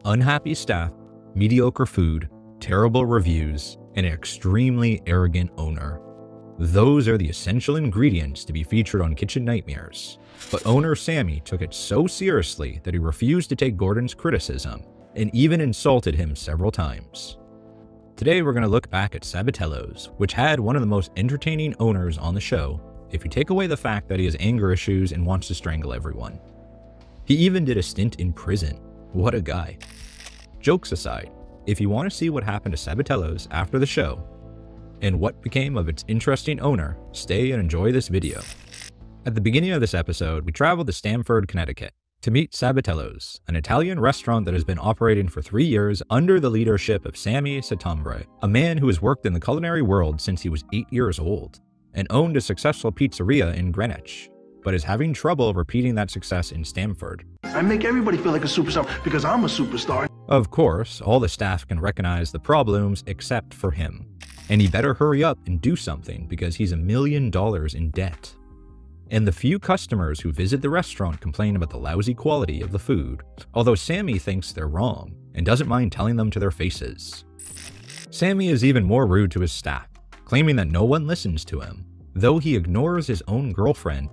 Unhappy staff, mediocre food, terrible reviews, and an extremely arrogant owner. Those are the essential ingredients to be featured on Kitchen Nightmares. But owner Sammy took it so seriously that he refused to take Gordon's criticism and even insulted him several times. Today we're going to look back at Sabatiello's, which had one of the most entertaining owners on the show, if you take away the fact that he has anger issues and wants to strangle everyone. He even did a stint in prison. What a guy. Jokes aside, if you want to see what happened to Sabatiello's after the show, and what became of its interesting owner, stay and enjoy this video. At the beginning of this episode, we traveled to Stamford, Connecticut, to meet Sabatiello's, an Italian restaurant that has been operating for 3 years under the leadership of Sammy Settembre, a man who has worked in the culinary world since he was 8 years old, and owned a successful pizzeria in Greenwich, but is having trouble repeating that success in Stamford. I make everybody feel like a superstar because I'm a superstar. Of course, all the staff can recognize the problems except for him. And he better hurry up and do something because he's $1 million in debt. And the few customers who visit the restaurant complain about the lousy quality of the food, although Sammy thinks they're wrong and doesn't mind telling them to their faces. Sammy is even more rude to his staff, claiming that no one listens to him, though he ignores his own girlfriend,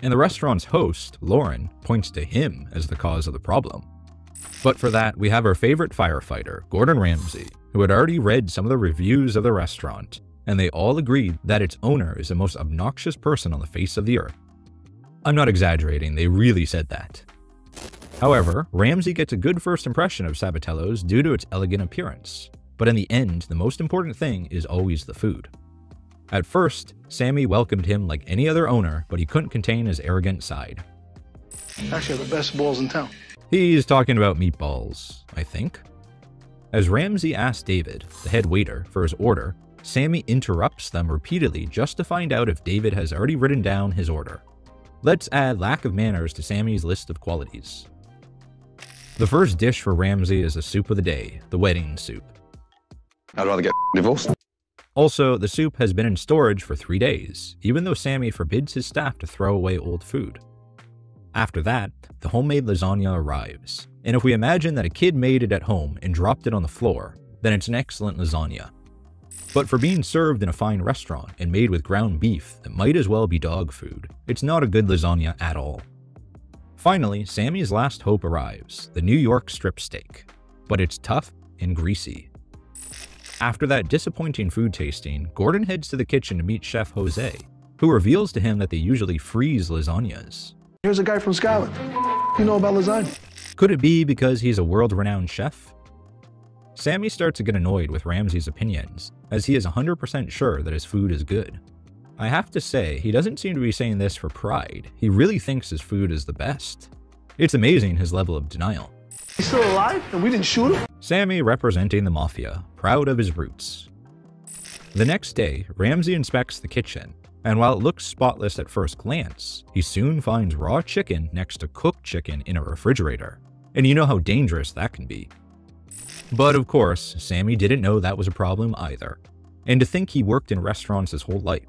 and the restaurant's host, Lauren, points to him as the cause of the problem. But for that, we have our favorite firefighter, Gordon Ramsay, who had already read some of the reviews of the restaurant, and they all agreed that its owner is the most obnoxious person on the face of the earth. I'm not exaggerating, they really said that. However, Ramsay gets a good first impression of Sabatiello's due to its elegant appearance, but in the end, the most important thing is always the food. At first, Sammy welcomed him like any other owner, but he couldn't contain his arrogant side. Actually, the best balls in town. He's talking about meatballs, I think. As Ramsay asked David, the head waiter, for his order, Sammy interrupts them repeatedly just to find out if David has already written down his order. Let's add lack of manners to Sammy's list of qualities. The first dish for Ramsay is the soup of the day, the wedding soup. I'd rather get divorced. Also, the soup has been in storage for 3 days, even though Sammy forbids his staff to throw away old food. After that, the homemade lasagna arrives, and if we imagine that a kid made it at home and dropped it on the floor, then it's an excellent lasagna. But for being served in a fine restaurant and made with ground beef that might as well be dog food, it's not a good lasagna at all. Finally, Sammy's last hope arrives, the New York strip steak, but it's tough and greasy. After that disappointing food tasting, Gordon heads to the kitchen to meet Chef Jose, who reveals to him that they usually freeze lasagnas. Here's a guy from Scotland. You know about lasagna. Could it be because he's a world-renowned chef? Sammy starts to get annoyed with Ramsay's opinions, as he is 100% sure that his food is good. I have to say, he doesn't seem to be saying this for pride. He really thinks his food is the best. It's amazing his level of denial. He's still alive and we didn't shoot him? Sammy representing the mafia, proud of his roots. The next day, Ramsay inspects the kitchen, and while it looks spotless at first glance, he soon finds raw chicken next to cooked chicken in a refrigerator. And you know how dangerous that can be. But of course, Sammy didn't know that was a problem either, and to think he worked in restaurants his whole life.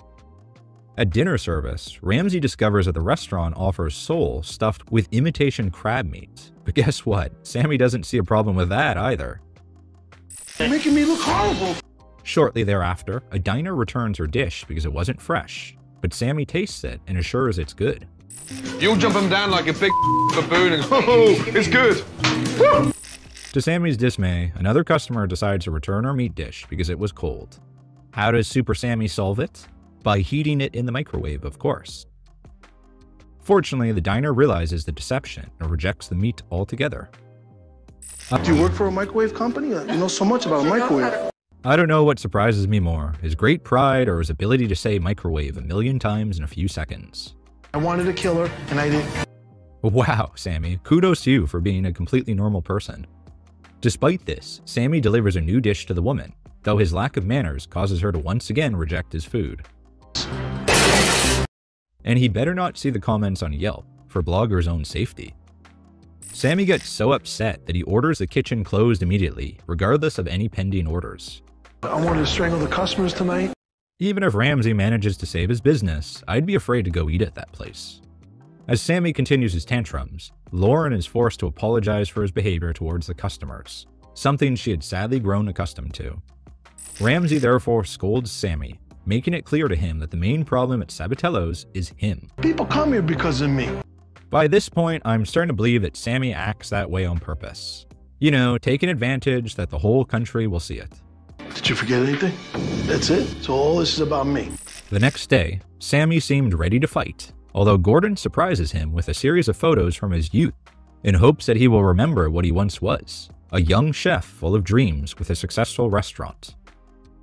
At dinner service, Ramsay discovers that the restaurant offers sole stuffed with imitation crab meat. But guess what? Sammy doesn't see a problem with that either. You're making me look horrible. Shortly thereafter, a diner returns her dish because it wasn't fresh, but Sammy tastes it and assures it's good. You'll jump him down like a big baboon and oh, it's good. Woo! To Sammy's dismay, another customer decides to return her meat dish because it was cold. How does Super Sammy solve it? By heating it in the microwave, of course. Fortunately, the diner realizes the deception and rejects the meat altogether. Do you work for a microwave company? You know so much about a microwave. I don't know what surprises me more, his great pride or his ability to say microwave 1,000,000 times in a few seconds. I wanted to kill her, and I didn't. Wow, Sammy, kudos to you for being a completely normal person. Despite this, Sammy delivers a new dish to the woman, though his lack of manners causes her to once again reject his food. And he better not see the comments on Yelp, for bloggers' own safety. Sammy gets so upset that he orders the kitchen closed immediately, regardless of any pending orders. I wanted to strangle the customers tonight. Even if Ramsay manages to save his business, I'd be afraid to go eat at that place. As Sammy continues his tantrums, Lauren is forced to apologize for his behavior towards the customers, something she had sadly grown accustomed to. Ramsay therefore scolds Sammy, making it clear to him that the main problem at Sabatiello's is him. People come here because of me. By this point, I'm starting to believe that Sammy acts that way on purpose. You know, taking advantage that the whole country will see it. Did you forget anything? That's it? So all this is about me. The next day, Sammy seemed ready to fight, although Gordon surprises him with a series of photos from his youth, in hopes that he will remember what he once was, a young chef full of dreams with a successful restaurant.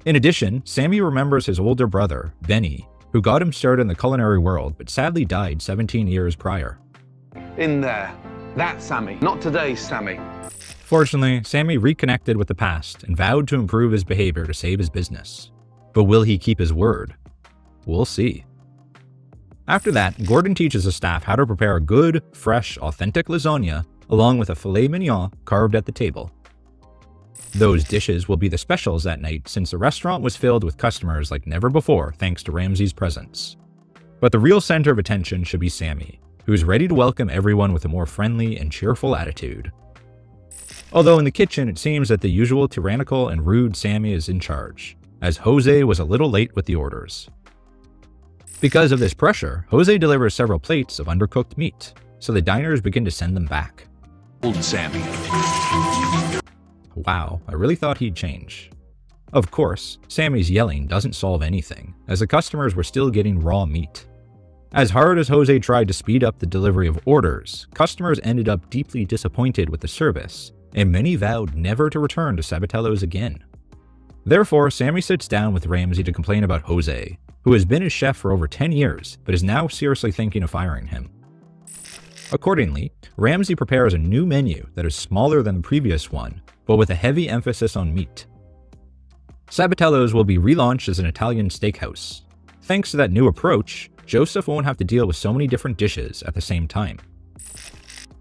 In addition, Sammy remembers his older brother, Benny, who got him started in the culinary world but sadly died 17 years prior. In there. That's Sammy. Not today's Sammy. Fortunately, Sammy reconnected with the past and vowed to improve his behavior to save his business. But will he keep his word? We'll see. After that, Gordon teaches the staff how to prepare a good, fresh, authentic lasagna along with a filet mignon carved at the table. Those dishes will be the specials that night since the restaurant was filled with customers like never before thanks to Ramsay's presence. But the real center of attention should be Sammy, who's ready to welcome everyone with a more friendly and cheerful attitude. Although in the kitchen it seems that the usual tyrannical and rude Sammy is in charge, as Jose was a little late with the orders. Because of this pressure, Jose delivers several plates of undercooked meat, so the diners begin to send them back. Old Sammy. Wow, I really thought he'd change. Of course, Sammy's yelling doesn't solve anything, as the customers were still getting raw meat. As hard as Jose tried to speed up the delivery of orders, customers ended up deeply disappointed with the service, and many vowed never to return to Sabatiello's again. Therefore, Sammy sits down with Ramsay to complain about Jose, who has been his chef for over 10 years, but is now seriously thinking of firing him. Accordingly, Ramsay prepares a new menu that is smaller than the previous one, but with a heavy emphasis on meat. Sabatiello's will be relaunched as an Italian steakhouse. Thanks to that new approach, Joseph won't have to deal with so many different dishes at the same time.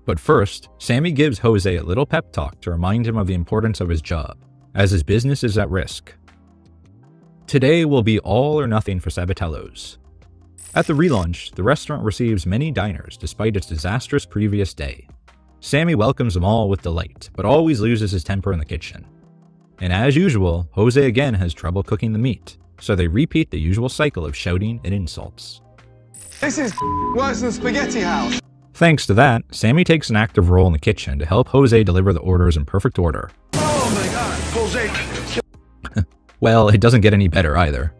But first, Sammy gives Jose a little pep talk to remind him of the importance of his job, as his business is at risk. Today will be all or nothing for Sabatiello's. At the relaunch, the restaurant receives many diners despite its disastrous previous day. Sammy welcomes them all with delight, but always loses his temper in the kitchen. And as usual, Jose again has trouble cooking the meat, so they repeat the usual cycle of shouting and insults. This is worse than Spaghetti House. Thanks to that, Sammy takes an active role in the kitchen to help Jose deliver the orders in perfect order. Oh my God, Jose. Well, it doesn't get any better either.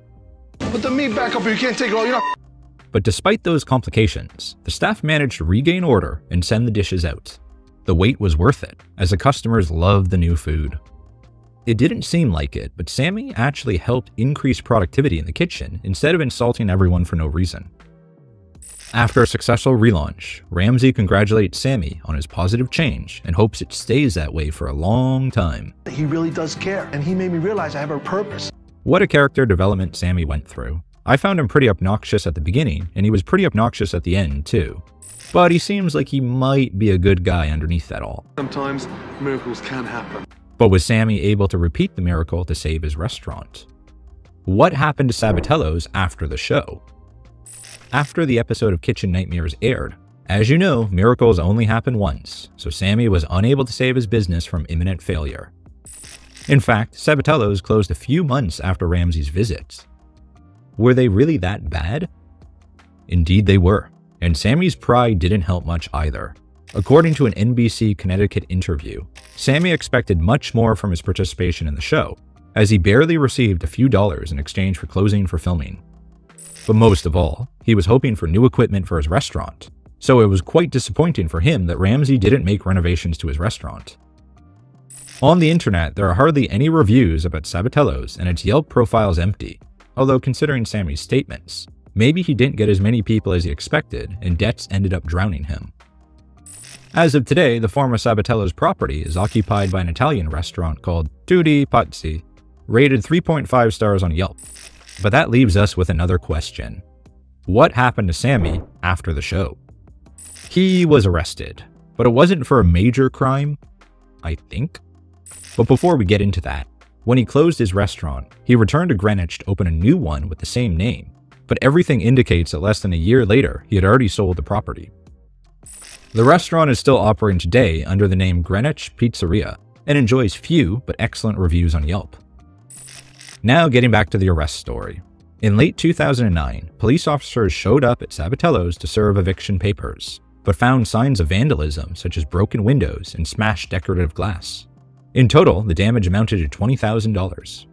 Put the meat back up here. You can't take it all. You're not. But despite those complications, the staff managed to regain order and send the dishes out. The wait was worth it, as the customers loved the new food. It didn't seem like it, but Sammy actually helped increase productivity in the kitchen instead of insulting everyone for no reason. After a successful relaunch, Ramsay congratulates Sammy on his positive change and hopes it stays that way for a long time. He really does care, and he made me realize I have a purpose. What a character development Sammy went through. I found him pretty obnoxious at the beginning, and he was pretty obnoxious at the end too. But he seems like he might be a good guy underneath that all. Sometimes miracles can happen. But was Sammy able to repeat the miracle to save his restaurant? What happened to Sabatiello's after the show? After the episode of Kitchen Nightmares aired, as you know, miracles only happen once, so Sammy was unable to save his business from imminent failure. In fact, Sabatiello's closed a few months after Ramsay's visit. Were they really that bad? Indeed they were, and Sammy's pride didn't help much either. According to an NBC Connecticut interview, Sammy expected much more from his participation in the show, as he barely received a few dollars in exchange for closing for filming. But most of all, he was hoping for new equipment for his restaurant, so it was quite disappointing for him that Ramsay didn't make renovations to his restaurant. On the internet, there are hardly any reviews about Sabatiello's and its Yelp profile is empty, although considering Sammy's statements, maybe he didn't get as many people as he expected and debts ended up drowning him. As of today, the former Sabatiello's property is occupied by an Italian restaurant called Tutti Pazzi, rated 3.5 stars on Yelp. But that leaves us with another question. What happened to Sammy after the show? He was arrested, but it wasn't for a major crime, I think. But before we get into that, when he closed his restaurant, he returned to Greenwich to open a new one with the same name, but everything indicates that less than a year later, he had already sold the property. The restaurant is still operating today under the name Greenwich Pizzeria and enjoys few but excellent reviews on Yelp. Now getting back to the arrest story. In late 2009, police officers showed up at Sabatiello's to serve eviction papers, but found signs of vandalism such as broken windows and smashed decorative glass. In total, the damage amounted to $20,000.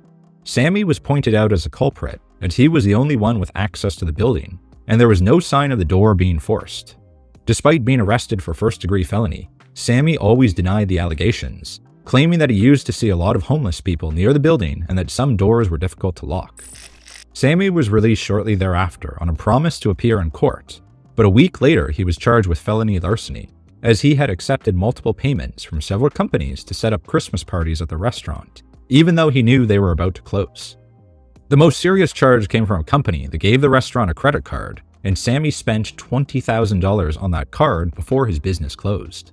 Sammy was pointed out as a culprit, as he was the only one with access to the building, and there was no sign of the door being forced. Despite being arrested for first-degree felony, Sammy always denied the allegations, claiming that he used to see a lot of homeless people near the building and that some doors were difficult to lock. Sammy was released shortly thereafter on a promise to appear in court, but a week later he was charged with felony larceny, as he had accepted multiple payments from several companies to set up Christmas parties at the restaurant, even though he knew they were about to close. The most serious charge came from a company that gave the restaurant a credit card, and Sammy spent $20,000 on that card before his business closed.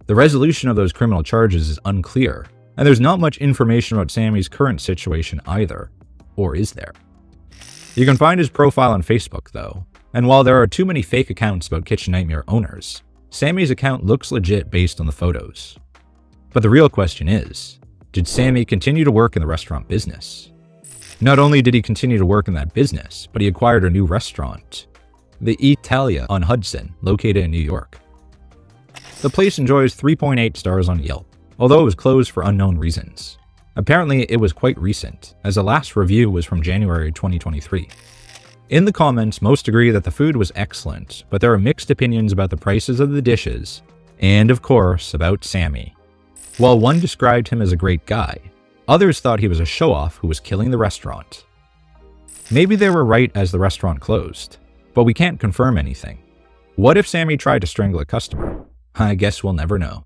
The resolution of those criminal charges is unclear, and there's not much information about Sammy's current situation either. Or is there? You can find his profile on Facebook though, and while there are too many fake accounts about Kitchen Nightmare owners, Sammy's account looks legit based on the photos. But the real question is, did Sammy continue to work in the restaurant business? Not only did he continue to work in that business, but he acquired a new restaurant, the Italia on Hudson, located in New York. The place enjoys 3.8 stars on Yelp, although it was closed for unknown reasons. Apparently, it was quite recent, as the last review was from January 2023. In the comments, most agree that the food was excellent, but there are mixed opinions about the prices of the dishes, and of course, about Sammy. While one described him as a great guy, others thought he was a show-off who was killing the restaurant. Maybe they were right as the restaurant closed, but we can't confirm anything. What if Sammy tried to strangle a customer? I guess we'll never know.